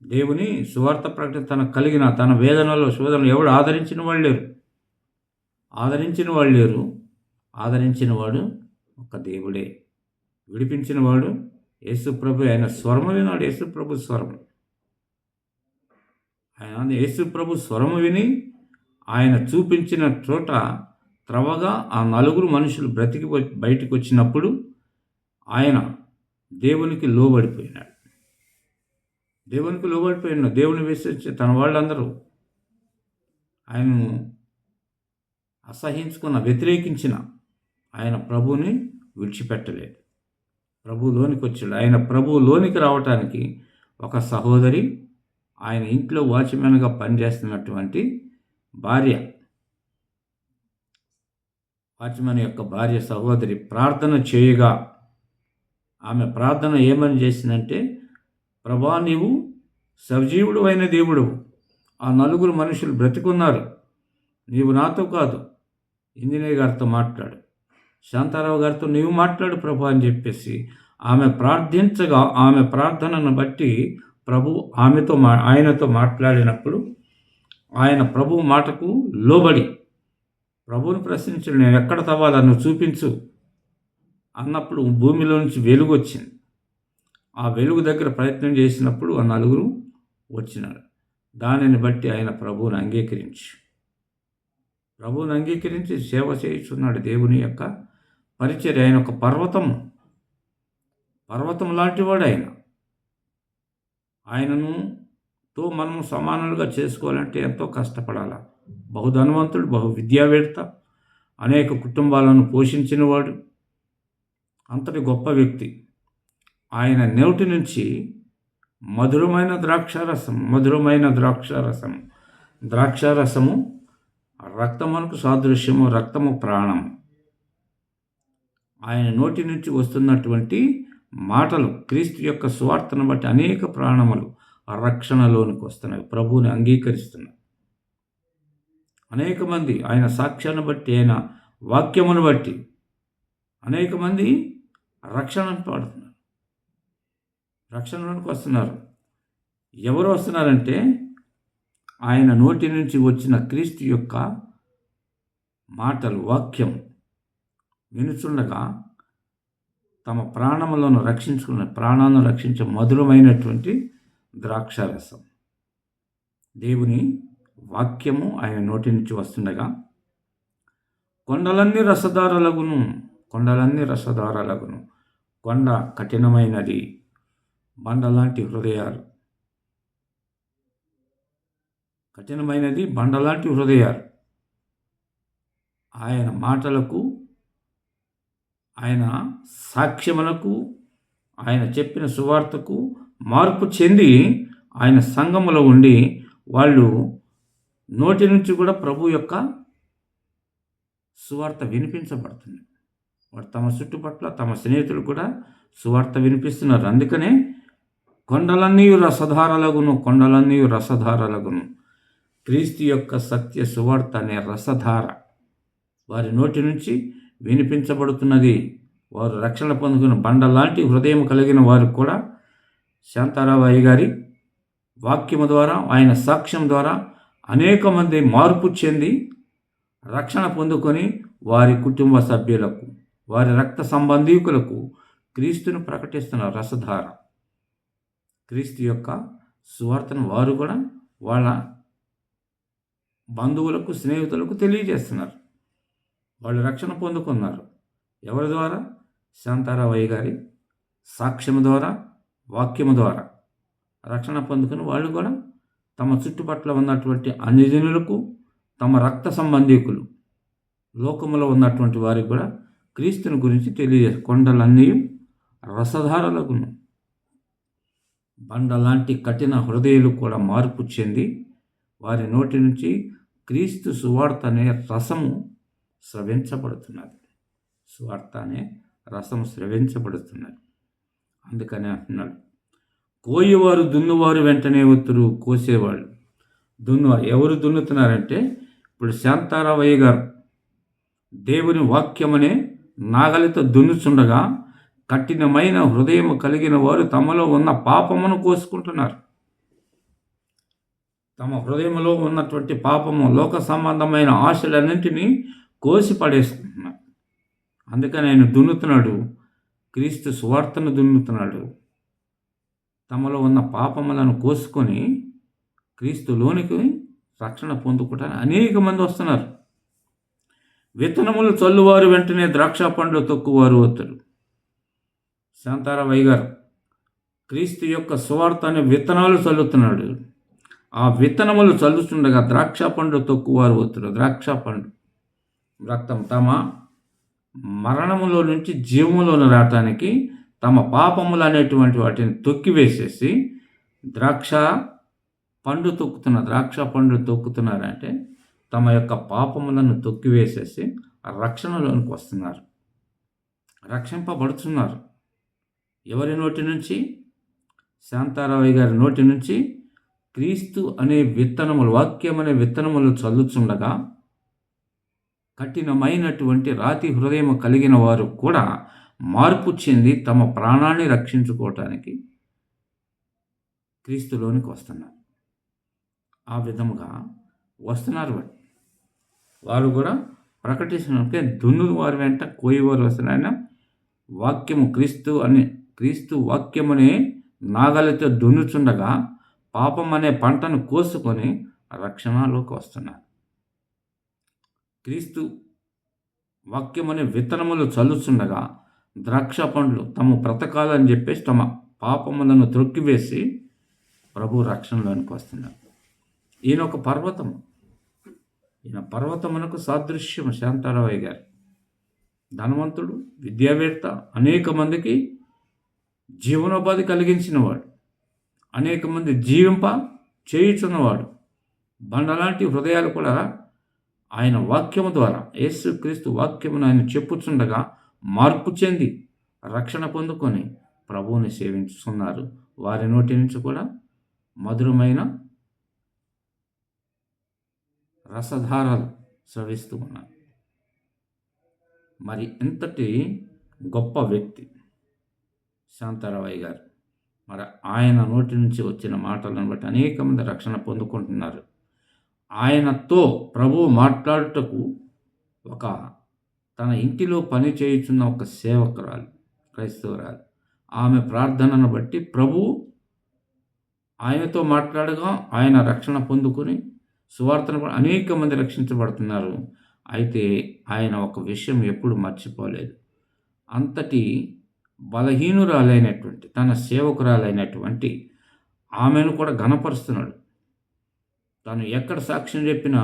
దేవుని సువార్త ప్రకటన తనకు కలిగిన తన వేదనలో శోధనలు ఎవడు ఆదరించిన వాళ్ళు లేరు. ఆదరించిన వాడు ఒక దేవుడే. విడిపించిన వాడు యేసు ప్రభు. ఆయన స్వరము విన్నాడు. యేసు ప్రభు స్వరము. ఆయన యేసు ప్రభు స్వరము విని ఆయన చూపించిన చోట త్రవగా ఆ నలుగురు మనుషులు బ్రతికి బయటికి వచ్చినప్పుడు ఆయన దేవునికి లోబడిపోయినాడు. దేవుని విశ్వసించే తన వాళ్ళందరూ ఆయనను అసహించుకున్న, వ్యతిరేకించిన ఆయన ప్రభువుని విడిచిపెట్టలేదు. ప్రభువులోనికి వచ్చాడు. ఆయన ప్రభువులోనికి రావటానికి ఒక సహోదరి, ఆయన ఇంట్లో వాచ్మెన్గా పనిచేస్తున్నటువంటి భార్య, వాచ్మెన్ యొక్క భార్య సహోదరి ప్రార్థన చేయగా ఆమె ప్రార్థన ఏమని చేసిందంటే, ప్రభా నీవు సజీవుడు అయిన దేవుడు, ఆ నలుగురు మనుషులు బ్రతికున్నారు, నీవు నాతో కాదు ఇంజనీర్ గారితో మాట్లాడు, శాంతారావు గారితో నీవు మాట్లాడు ప్రభు అని చెప్పేసి ఆమె ప్రార్థించగా ఆమె ప్రార్థనను బట్టి ప్రభు ఆయనతో మాట్లాడినప్పుడు ఆయన ప్రభు మాటకు లోబడి ప్రభువుని ప్రశ్నించాడు. నేను ఎక్కడ తవ్వాలా నువ్వు చూపించు అన్నప్పుడు భూమిలో నుంచి వెలుగు వచ్చింది. ఆ వెలుగు దగ్గర ప్రయత్నం చేసినప్పుడు ఆ నలుగురు వచ్చినారు. దానిని బట్టి ఆయన ప్రభువుని అంగీకరించి సేవ చేయుచున్నాడు. దేవుని యొక్క పరిచర్య. ఆయన ఒక పర్వతం లాంటి వాడు. ఆయనతో మనం సమానులుగా చేసుకోవాలంటే ఎంతో కష్టపడాలి. బహుధనవంతుడు, బహు విద్యావేత్త, అనేక కుటుంబాలను పోషించినవాడు, అంతటి గొప్ప వ్యక్తి. ఆయన నోటి నుంచి మధురమైన ద్రాక్షారసము రక్తమునకు సాదృశ్యము, రక్తము ప్రాణము. ఆయన నోటి నుంచి వస్తున్నటువంటి మాటలు క్రీస్తు యొక్క సువార్తను బట్టి అనేక ప్రాణములు రక్షణలోనికి వస్తున్నాయి, ప్రభువుని అంగీకరిస్తున్నాయి. అనేక మంది ఆయన సాక్ష్యాన్ని బట్టి, ఆయన వాక్యమును బట్టి అనేక మంది రక్షణలోనికి వస్తున్నారు. ఎవరు వస్తున్నారంటే ఆయన నోటి నుంచి వచ్చిన క్రీస్తు యొక్క మాటలు, వాక్యం వినుచుండగా తమ ప్రాణాలను రక్షించే మధురమైనటువంటి ద్రాక్షారసం, దేవుని వాక్యము ఆయన నోటి నుంచి వస్తుండగా కొండలన్నీ రసధారలగును. కొండ కఠినమైనది, బండలాంటి హృదయాలు. ఆయన మాటలకు, ఆయన సాక్ష్యములకు, ఆయన చెప్పిన సువార్తకు మార్పు చెంది ఆయన సంఘములో ఉండి వాళ్ళు నోటి నుంచి కూడా ప్రభు యొక్క సువార్త వినిపించబడుతుంది. వాడు తమ చుట్టుపట్ల తమ స్నేహితులు కూడా సువార్త వినిపిస్తున్నారు. అందుకనే కొండలన్నీ రసధారలగును. క్రీస్తు యొక్క సత్య సువార్త అనే రసధార వారి నోటి నుంచి వినిపించబడుతున్నది. వారు రక్షణ పొందుకున్న బండలాంటి హృదయం కలిగిన వారు కూడా శాంతారావు అయ్య గారి వాక్యము ద్వారా, ఆయన సాక్ష్యం ద్వారా అనేక మంది మార్పు చెంది రక్షణ పొందుకొని వారి కుటుంబ సభ్యులకు, వారి రక్త సంబంధీకులకు క్రీస్తును ప్రకటిస్తున్నారు. రసధార క్రీస్తు యొక్క సువార్తను వారు కూడా వాళ్ళ బంధువులకు, స్నేహితులకు తెలియజేస్తున్నారు. వాళ్ళు రక్షణ పొందుకున్నారు. ఎవరి ద్వారా? శాంతారావు అయ్య గారి సాక్ష్యము ద్వారా, వాక్యము ద్వారా రక్షణ పొందుకుని వాళ్ళు కూడా తమ చుట్టుపట్ల ఉన్నటువంటి అన్ని జనులకు, తమ రక్త సంబంధీకులు, లోకములో ఉన్నటువంటి వారికి కూడా క్రీస్తుని గురించి తెలియజేస్తారు. కొండలన్నీ రసధారలగును, బండలాంటి కఠిన హృదయాలు కూడా మార్పు చెంది వారి నోటి నుంచి క్రీస్తు సువార్త అనే రసము స్రవించబడుతున్నది. అందుకని అంటున్నాడు, కోయేవారు దున్నువారు వెంటనే ఒత్తురు, కోసేవాళ్ళు దున్నువారు. ఎవరు దున్నుతున్నారంటే ఇప్పుడు శాంతారావయ్య గారు దేవుని వాక్యమనే నాగలితో దున్నుచుండగా కఠినమైన హృదయం కలిగిన వారు తమలో ఉన్న పాపమును కోసుకుంటున్నారు. తమ హృదయంలో ఉన్నటువంటి పాపము, లోక సంబంధమైన ఆశలన్నింటినీ కోసి పడేసుకుంటున్నారు. అందుకని ఆయన దున్నుతున్నాడు, క్రీస్తు సువార్తను దున్నుతున్నాడు. తమలో ఉన్న పాపములను కోసుకొని క్రీస్తులోనికి రక్షణ పొందుకోవటానికి అనేక మంది వస్తున్నారు. విత్తనములు చల్లువారు వెంటనే ద్రాక్ష పండ్లు తొక్కువారు వస్తారు. శాంతారావయ్య గారు క్రీస్తు యొక్క సువార్త అనే విత్తనాలు చల్లుతున్నాడు. ఆ విత్తనములు చల్లుతుండగా ద్రాక్ష పండ్లు తొక్కువారు వస్తారు. ద్రాక్ష పండు రక్తం తమ మరణములో నుంచి జీవములోకి రావటానికి తమ పాపములు అనేటువంటి వాటిని తొక్కివేసేసి ద్రాక్ష పండు తొక్కుతున్నారంటే తమ యొక్క పాపములను తొక్కివేసేసి ఆ రక్షణలోనికి వస్తున్నారు, రక్షింపబడుతున్నారు. ఎవరి నోటి నుంచి? శాంతారావయ్య గారి నోటి నుంచి క్రీస్తు అనే విత్తనములు, వాక్యం అనే విత్తనములు చల్లుచుండగా కఠినమైనటువంటి రాతి హృదయం కలిగిన వారు కూడా మార్పు చెంది తమ ప్రాణాన్ని రక్షించుకోవటానికి క్రీస్తులోనికి వస్తున్నారు. ఆ విధముగా వస్తున్నారు. వారు కూడా ప్రకటించినకే దున్ను వారి వెంట కోయివారు వస్తున్నాయన వాక్యము క్రీస్తు వాక్యమునే నాగలితో దున్నుచుండగా పాపం అనే పంటను కోసుకొని రక్షణలోకి వస్తున్నారు. క్రీస్తు వాక్యమనే విత్తనములు చల్లుచుండగా ద్రాక్ష పండ్లు తమ బ్రతకాలని చెప్పేసి తమ పాపములను త్రొక్కివేసి ప్రభు రక్షణలోనికి వస్తున్నారు. ఈయన ఒక పర్వతము, ఈయన పర్వతమునకు సాదృశ్యం శాంతారావయ్య గారు. ధనవంతుడు, విద్యావేత్త, అనేక మందికి జీవనోపాధి కలిగించినవాడు, అనేక మంది జీవింప చేయుచున్నవాడు. బండలాంటి హృదయాలు కూడా ఆయన వాక్యము ద్వారా, యేసుక్రీస్తు వాక్యమును ఆయన చెప్పుచుండగా మార్పు చెంది రక్షణ పొందుకొని ప్రభువుని సేవించుతున్నారు. వారి నోటి నుంచి కూడా మధురమైన రసధారాలు స్రవిస్తూ ఉన్నారు. మరి ఎంతటి గొప్ప వ్యక్తి శాంతారావయ్య గారు. మరి ఆయన నోటి నుంచి వచ్చిన మాటలను బట్టి అనేక మంది రక్షణ పొందుకుంటున్నారు. ఆయనతో ప్రభువు మాట్లాడుటకు తన ఇంటిలో పని చేయుచున్న ఒక సేవకురాలు, క్రైస్తవురాలు, ఆమె ప్రార్థనను బట్టి ప్రభువు ఆయనతో మాట్లాడగా ఆయన రక్షణ పొందుకొని సువార్తను అనేక మంది రక్షించబడుతున్నారు. అయితే ఆయన ఒక విషయం ఎప్పుడు మర్చిపోలేదు. అంతటి బలహీనురాలైనటువంటి తన సేవకురాలైనటువంటి ఆమెను కూడా ఘనపరుస్తున్నాడు. తను ఎక్కడ సాక్ష్యం చెప్పినా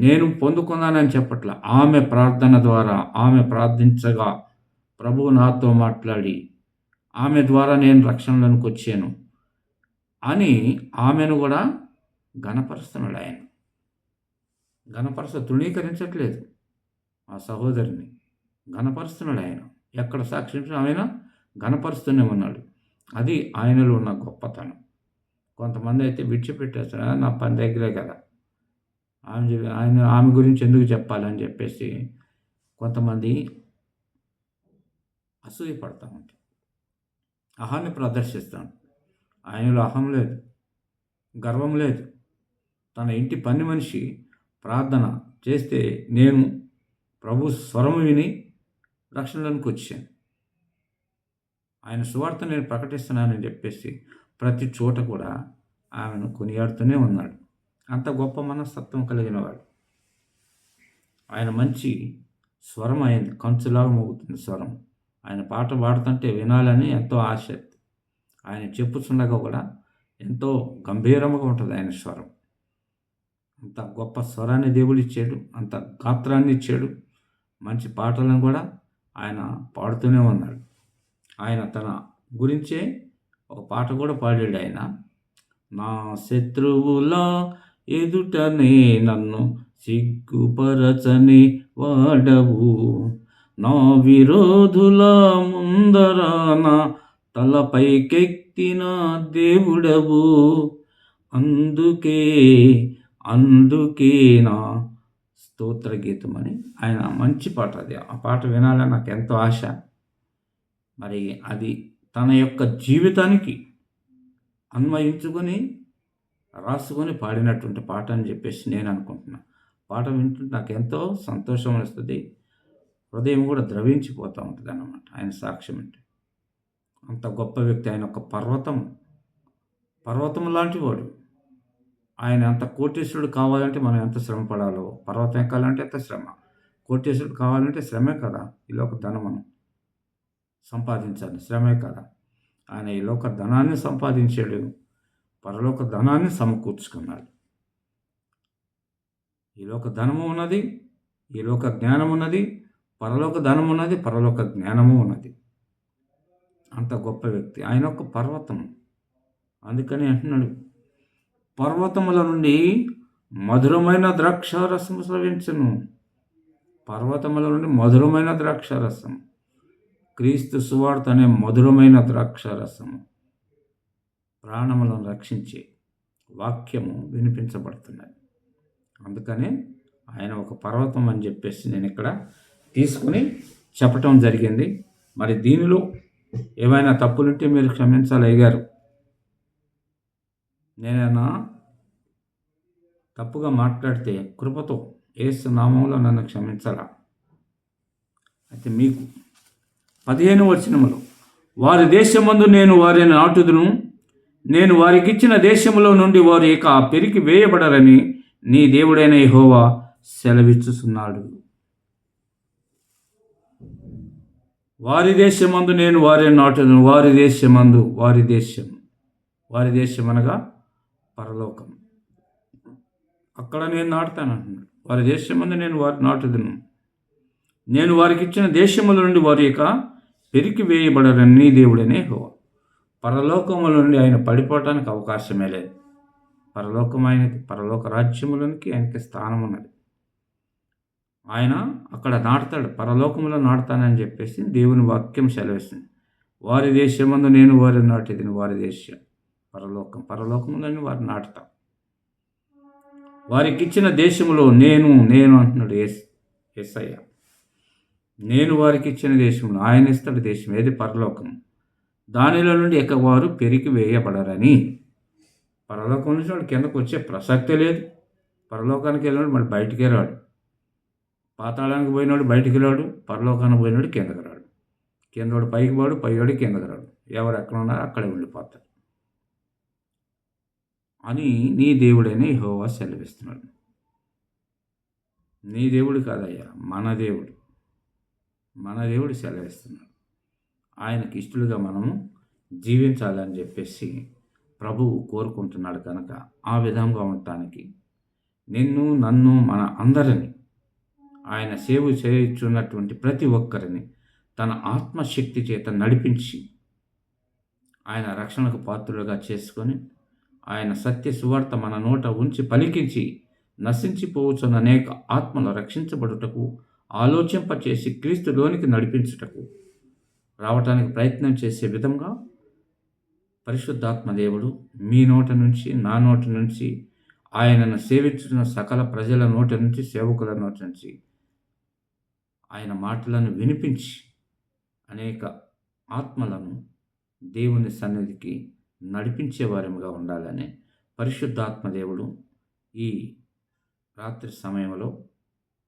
నేను పొందుకున్నానని చెప్పట్ల. ఆమె ప్రార్థన ద్వారా, ఆమె ప్రార్థించగా ప్రభువు నాతో మాట్లాడి ఆమె ద్వారా నేను రక్షణలోనికి వచ్చాను అని ఆమెను కూడా ఘనపరుస్తున్నాడు. ఆయన తృణీకరించట్లేదు. ఆ సహోదరిని ఘనపరుస్తున్నాడు. ఆయన ఎక్కడ సాక్ష్యం ఆయన ఘనపరుస్తూనే ఉన్నాడు. అది ఆయనలో ఉన్న గొప్పతనం. కొంతమంది అయితే విడిచిపెట్టేస్తారు, నా పని దగ్గరే కదా, ఆమె గురించి ఎందుకు చెప్పాలని చెప్పేసి కొంతమంది అసూయపడతా ఉంటారు, అహాన్ని ప్రదర్శిస్తాను. ఆయనలో అహం లేదు, గర్వం లేదు. తన ఇంటి పని మనిషి ప్రార్థన చేస్తే నేను ప్రభు స్వరము విని రక్షణలోనికి వచ్చాను, ఆయన సువార్త నేను ప్రకటిస్తున్నానని చెప్పేసి ప్రతి చోట కూడా ఆమెను కొనియాడుతూనే ఉన్నాడు. అంత గొప్ప మనస్తత్వం కలిగిన వాడు. ఆయన మంచి స్వరం అయింది, కంచులాగా మోగుతుంది స్వరం. ఆయన పాట పాడుతుంటే వినాలని ఎంతో ఆశ. ఆయన చెప్పుచుండగా కూడా ఎంతో గంభీరంగా ఉంటుంది ఆయన స్వరం. అంత గొప్ప స్వరాన్ని దేవుడు ఇచ్చాడు, అంత గాత్రాన్ని ఇచ్చాడు. మంచి పాటలను కూడా ఆయన పాడుతూనే ఉన్నాడు. ఆయన తన గురించే ఒక పాట కూడా పాడాడు. ఆయన నా శత్రువుల ఎదుటనే నన్ను సిగ్గుపరచని వాడవు, నా విరోధుల ముందరాన తలపైకెక్కిన దేవుడవు, అందుకే నా స్తోత్ర గీతం అని ఆయన మంచి పాట. అది ఆ పాట వినాలని నాకు ఎంతో ఆశ. మరి అది తన యొక్క జీవితానికి అన్వయించుకొని రాసుకొని పాడినటువంటి పాట అని చెప్పేసి నేను అనుకుంటున్నాను. పాట వింటుంటే నాకు ఎంతో సంతోషం వస్తుంది. హృదయం కూడా ద్రవించిపోతూ ఉంటుంది అన్నమాట ఆయన సాక్ష్యం అంటే. అంత గొప్ప వ్యక్తి. ఆయన ఒక పర్వతం లాంటి వాడు. ఆయన అంత కోటీశ్వరుడు కావాలంటే మనం ఎంత శ్రమ పడాలో, పర్వతం ఎక్కాలంటే ఎంత శ్రమ, కోటీశ్వరుడు కావాలంటే శ్రమే కదా. ఈ లోక ధనమును సంపాదించాలి, శ్రమే కదా. ఆయన ఈ లోక ధనాన్ని సంపాదించాడు, పరలోక ధనాన్ని సమకూర్చుకున్నాడు. ఈ లోక ధనము ఉన్నది, ఈ లోక జ్ఞానం ఉన్నది, పరలోక ధనం ఉన్నది, పరలోక జ్ఞానము ఉన్నది. అంత గొప్ప వ్యక్తి. ఆయన ఒక పర్వతం. అందుకని అంటున్నాడు, పర్వతముల నుండి మధురమైన ద్రాక్షారసము స్రవించును. పర్వతముల నుండి మధురమైన ద్రాక్షారసం, క్రీస్తు సువార్త అనే మధురమైన ద్రాక్షారసము, ప్రాణములను రక్షించే వాక్యము వినిపించబడుతున్నది. అందుకనే ఆయన ఒక పర్వతం అని చెప్పేసి నేను ఇక్కడ తీసుకుని చెప్పటం జరిగింది. మరి దీనిలో ఏమైనా తప్పులుంటే మీరు క్షమించాలి అయ్యగారు. నేనైనా తప్పుగా మాట్లాడితే కృపతో యేసు నామములో నన్ను క్షమించాలా. అయితే మీకు 15వ వచనములో, వారి దేశమందు నేను వారిని నాటుదును, నేను వారికిచ్చిన దేశములో నుండి వారు ఇక పెరికి వేయబడరని నీ దేవుడైన యెహోవా సెలవిచ్చుచున్నాడు. వారి దేశమందు నేను వారిని నాటుదును. వారి దేశమందు, వారి దేశం అనగా పరలోకం. అక్కడ నేను నాటుతాను అంటున్నాడు. వారి దేశమందు నేను వారి నాటుదును, నేను వారికి ఇచ్చిన దేశముల నుండి వారి ఇక పెరికి వేయబడరని నీ దేవుడైన యెహోవా. పరలోకముల నుండి ఆయన పడిపోవటానికి అవకాశమే లేదు. పరలోకం ఆయనది. పరలోక రాజ్యములోనికి ఆయనకి స్థానం ఉన్నది. ఆయన అక్కడ నాటుతాడు, పరలోకంలో నాటుతానని చెప్పేసి దేవుని వాక్యం సెలవిస్తుంది. వారి దేశమందు నేను వారిని నాటేదిని. వారి దేశం పరలోకంలో వారు నాటుతాం. వారికి ఇచ్చిన దేశంలో నేను అంటున్నాడు యేసయ్య. నేను వారికి ఇచ్చిన దేశంలో, ఆయన ఇస్తాడు దేశం ఏది? పరలోకం. దానిలో నుండి ఇక వారు పెరికి వేయబడరని. పరలోకం నుంచి వాడు కిందకు వచ్చే ప్రసక్తే లేదు. పరలోకానికి వెళ్ళినాడు మళ్ళీ బయటికే రాడు. పాతాళానికి పోయినాడు బయటికి రాడు, పరలోకానికి పోయినాడు కిందకి రాడు. కిందవాడు పైకి పోడు, పైవాడు కిందకి రాడు. ఎవరు ఎక్కడ ఉన్నారో అక్కడే ఉండిపోతారు అని నీ దేవుడైన యెహోవా సెలవిస్తున్నాడు. నీ దేవుడు కాదయ్యా, మన దేవుడు సెలవిస్తున్నాడు. ఆయనకి ఇష్టలుగా మనము జీవించాలని చెప్పేసి ప్రభువు కోరుకుంటున్నాడు. కనుక ఆ విధంగా ఉండటానికి నిన్ను, నన్ను, మన అందరినీ, ఆయన సేవ చేయుచున్నటువంటి ప్రతి ఒక్కరిని తన ఆత్మశక్తి చేత నడిపించి ఆయన రక్షణకు పాత్రులుగా చేసుకొని, ఆయన సత్య సువార్త మన నోట ఉంచి పలికించి నశించిపోవచ్చున్న అనేక ఆత్మలు రక్షించబడుటకు, ఆలోచింపచేసి క్రీస్తులోనికి నడిపించుటకు రావటానికి ప్రయత్నం చేసే విధంగా పరిశుద్ధాత్మ దేవుడు మీ నోట నుంచి, నా నోటి నుంచి, ఆయనను సేవించుతున్న సకల ప్రజల నోటి నుంచి, సేవకుల నోటి నుంచి ఆయన మాటలను వినిపించి అనేక ఆత్మలను దేవుని సన్నిధికి నడిపించే వారిగా ఉండాలని పరిశుద్ధాత్మ దేవుడు ఈ రాత్రి సమయంలో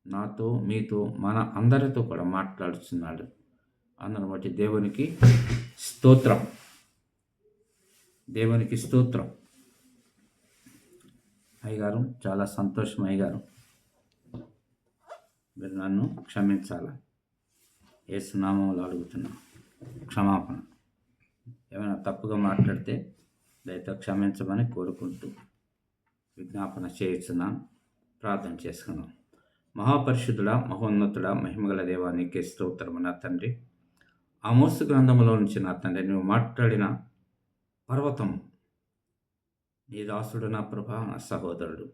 నాతో, మీతో, మన అందరితో కూడా మాట్లాడుతున్నాడు. అందరిని బట్టి దేవునికి స్తోత్రం. అయ్యగారు, చాలా సంతోషం అయ్యగారు. మీరు నన్ను క్షమించాలి. యేసు నామములో అడుగుతున్నా క్షమాపణ. ఏమైనా తప్పుగా మాట్లాడితే దయతో క్షమించమని కోరుకుంటూ విజ్ఞాపన చేస్తున్నాను. ప్రార్థన చేసుకున్నాం. మహాపరిశుద్ధుడా, మహోన్నతుడా, మహిమగల దేవా, నీకే స్తోత్రము నా తండ్రి. ఆమోసు గ్రంథంలో నుంచి నా తండ్రి నువ్వు మాట్లాడిన పర్వతం నీ దాసుడు నా ప్రభా, నా సహోదరుడు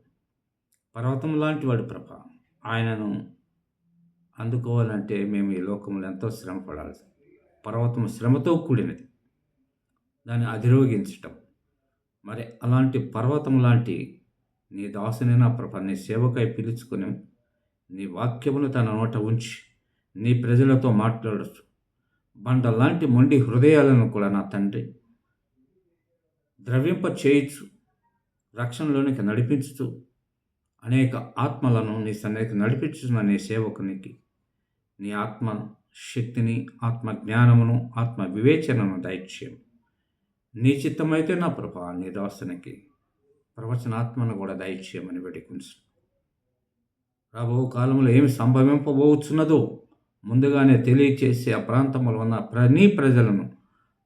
పర్వతం లాంటి వాడు ప్రభా. ఆయనను అందుకోవాలంటే మేము ఈ లోకంలో ఎంతో శ్రమ పడాలి. పర్వతం శ్రమతో కూడినది, దాన్ని అధిరోగించటం. మరి అలాంటి పర్వతం లాంటి నీ దాసునైనా ప్రభా, నీ సేవకై పిలుచుకొని నీ వాక్యమును తన నోట ఉంచి నీ ప్రజలతో మాట్లాడచ్చు. బండ లాంటి మొండి హృదయాలను కూడా నా తండ్రి ద్రవింప చేయొచ్చు. రక్షణలోనికి నడిపించుతూ అనేక ఆత్మలను నీ సన్నిధికి నడిపించుతున్న నీ సేవకునికి నీ ఆత్మ శక్తిని, ఆత్మ జ్ఞానమును, ఆత్మ వివేచనను దయచేయం. నీ చిత్తమైతే నా ప్రభా నీ దాసునికి ప్రవచనాత్మను కూడా దయచేయమని వేడుకొంచు. రాబో కాలంలో ఏమి సంభవింపబోతున్నదో ముందుగానే తెలియచేసి ఆ ప్రాంతంలో ఉన్న నీ ప్రజలను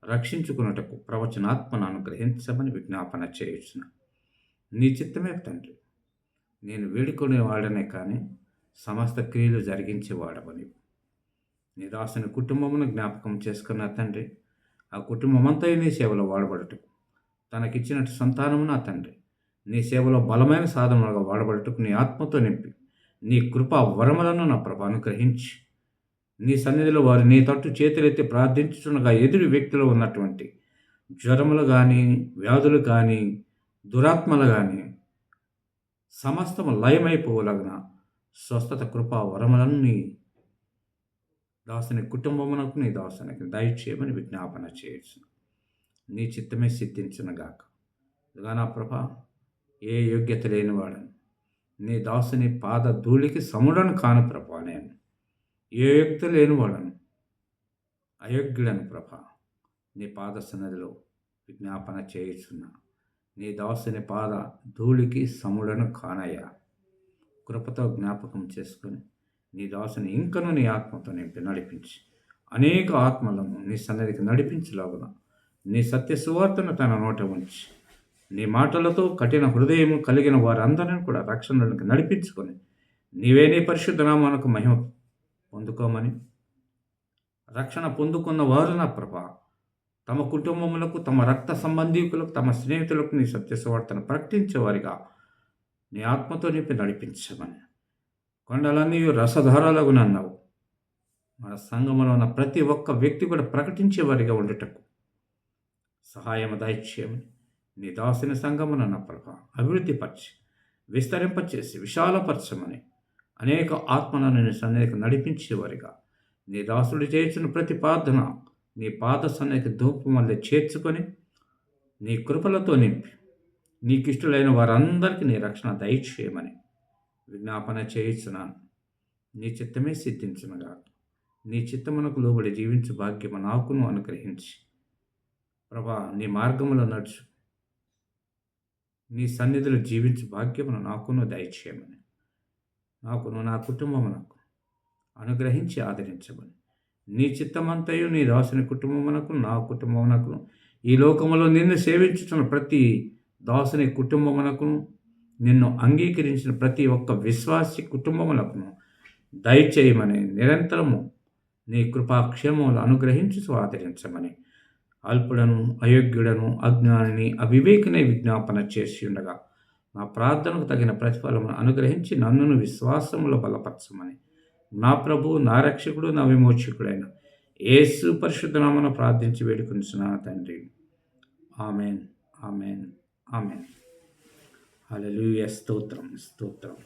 రక్షించుకున్నటకు ప్రవచనాత్మను అనుగ్రహించమని విజ్ఞాపన చేయుచున్నా. నీ చిత్తమే తండ్రి. నేను వేడుకునేవాడనే కానీ సమస్త క్రియలు జరిగించేవాడవని నీ దాసుని కుటుంబమును జ్ఞాపకం చేసుకున్న తండ్రి. ఆ కుటుంబమంతా నీ సేవలో వాడబడటకు తనకిచ్చినట్టు సంతానము నా తండ్రి నీ సేవలో బలమైన సాధనలుగా వాడబడటకు నీ ఆత్మతో నింపి నీ కృపా వరములను నా ప్రభ అనుగ్రహించి నీ సన్నిధిలో వారు నీ తట్టు చేతులెత్తి ప్రార్థించుచుండగా ఎదురు వ్యక్తిలో ఉన్నటువంటి జ్వరములు కానీ, వ్యాధులు కానీ, దురాత్మలు కానీ సమస్తము లయమైపోవలగిన స్వస్థత కృపా వరములను నీ దాసుని కుటుంబమునకు నీ దాసునికి దయచేయమని విజ్ఞాపన చేయొచ్చు. నీ చిత్తమే సిద్ధించునుగాక. ఇదిగా నా ప్రభ ఏ యోగ్యత లేనివాడను నీ దాసుని పాద ధూళికి సముడను కాను ప్రభా. నేను ఏ యోగ్యత లేనివాడను, అయోగ్యుడను ప్రభ. నీ పాద సన్నిధిలో విజ్ఞాపన చేయుచున్నా. నీ దాసుని పాద ధూళికి సముడను కానయ్యా. కృపతో జ్ఞాపకం చేసుకొని నీ దాసుని ఇంకను నీ ఆత్మతో నింపి నడిపించి అనేక ఆత్మలను నీ సన్నిధికి నడిపించలాగున నీ సత్య సువార్తను తన నోట ఉంచి నీ మాటలతో కఠిన హృదయము కలిగిన వారందరినీ కూడా రక్షణలోకి నడిపించుకొని నీవే నీ పరిశుద్ధ నామానికి మహిమ పొందుకోమని, రక్షణ పొందుకున్న వారు నా ప్రభ తమ కుటుంబములకు, తమ రక్త సంబంధీకులకు, తమ స్నేహితులకు నీ సత్య సువార్తను ప్రకటించేవారిగా నీ ఆత్మతో నింపి నడిపించమని, కొండలన్నీ రసధారాలకు అన్నావు. మన సంఘములో ఉన్న ప్రతి ఒక్క వ్యక్తి కూడా ప్రకటించేవారిగా ఉండటకు సహాయం దయచేయమని నీ దాసుని సంఘమున నా ప్రభ అభివృద్ధిపరిచి విస్తరింపచేసి విశాలపరచమని అనేక ఆత్మలను నీ సన్నిధికి నడిపించేవారిగా నీ దాసుడు చేర్చిన ప్రతి ప్రార్థన నీ పాద సన్నిధికి ధూపం వల్ల చేర్చుకొని నీ కృపలతో నింపి నీకిష్టులైన వారందరికీ నీ రక్షణ దయచేయమని విజ్ఞాపన చేయించున్నాను. నీ చిత్తమే సిద్ధించునుగా. నీ చిత్తమునకు లోబడి జీవించు భాగ్యము నాకును అనుగ్రహించి ప్రభా నీ మార్గములో నడుచు, నీ సన్నిధిలో జీవించు భాగ్యమును నాకును దయచేయమని, నాకును నా కుటుంబమునకు అనుగ్రహించి ఆదరించమని, నీ చిత్తమంతయు నీ దాసుని కుటుంబమునకు, నా కుటుంబమునకు, ఈ లోకములో నిన్ను సేవించుతున్న ప్రతి దాసుని కుటుంబమునకు, నిన్ను అంగీకరించిన ప్రతి ఒక్క విశ్వాసి కుటుంబములకు దయచేయమని, నిరంతరము నీ కృపాక్షేమములు అనుగ్రహించి ఆదరించమని, అల్పుడను, అయోగ్యుడను, అజ్ఞానిని, అవివేకిని విజ్ఞాపన చేసి ఉండగా నా ప్రార్థనకు తగిన ప్రతిఫలమును అనుగ్రహించి నన్నును విశ్వాసములో బలపరచమని, నా ప్రభు, నా రక్షకుడు, నా విమోచకుడైన యేసు పరిశుద్ధ నామమున ప్రార్థించి వేడుకొనుచున్నాను తండ్రి. Amen, amen, amen. హల్లెలూయా. స్తోత్రం, స్తోత్రం.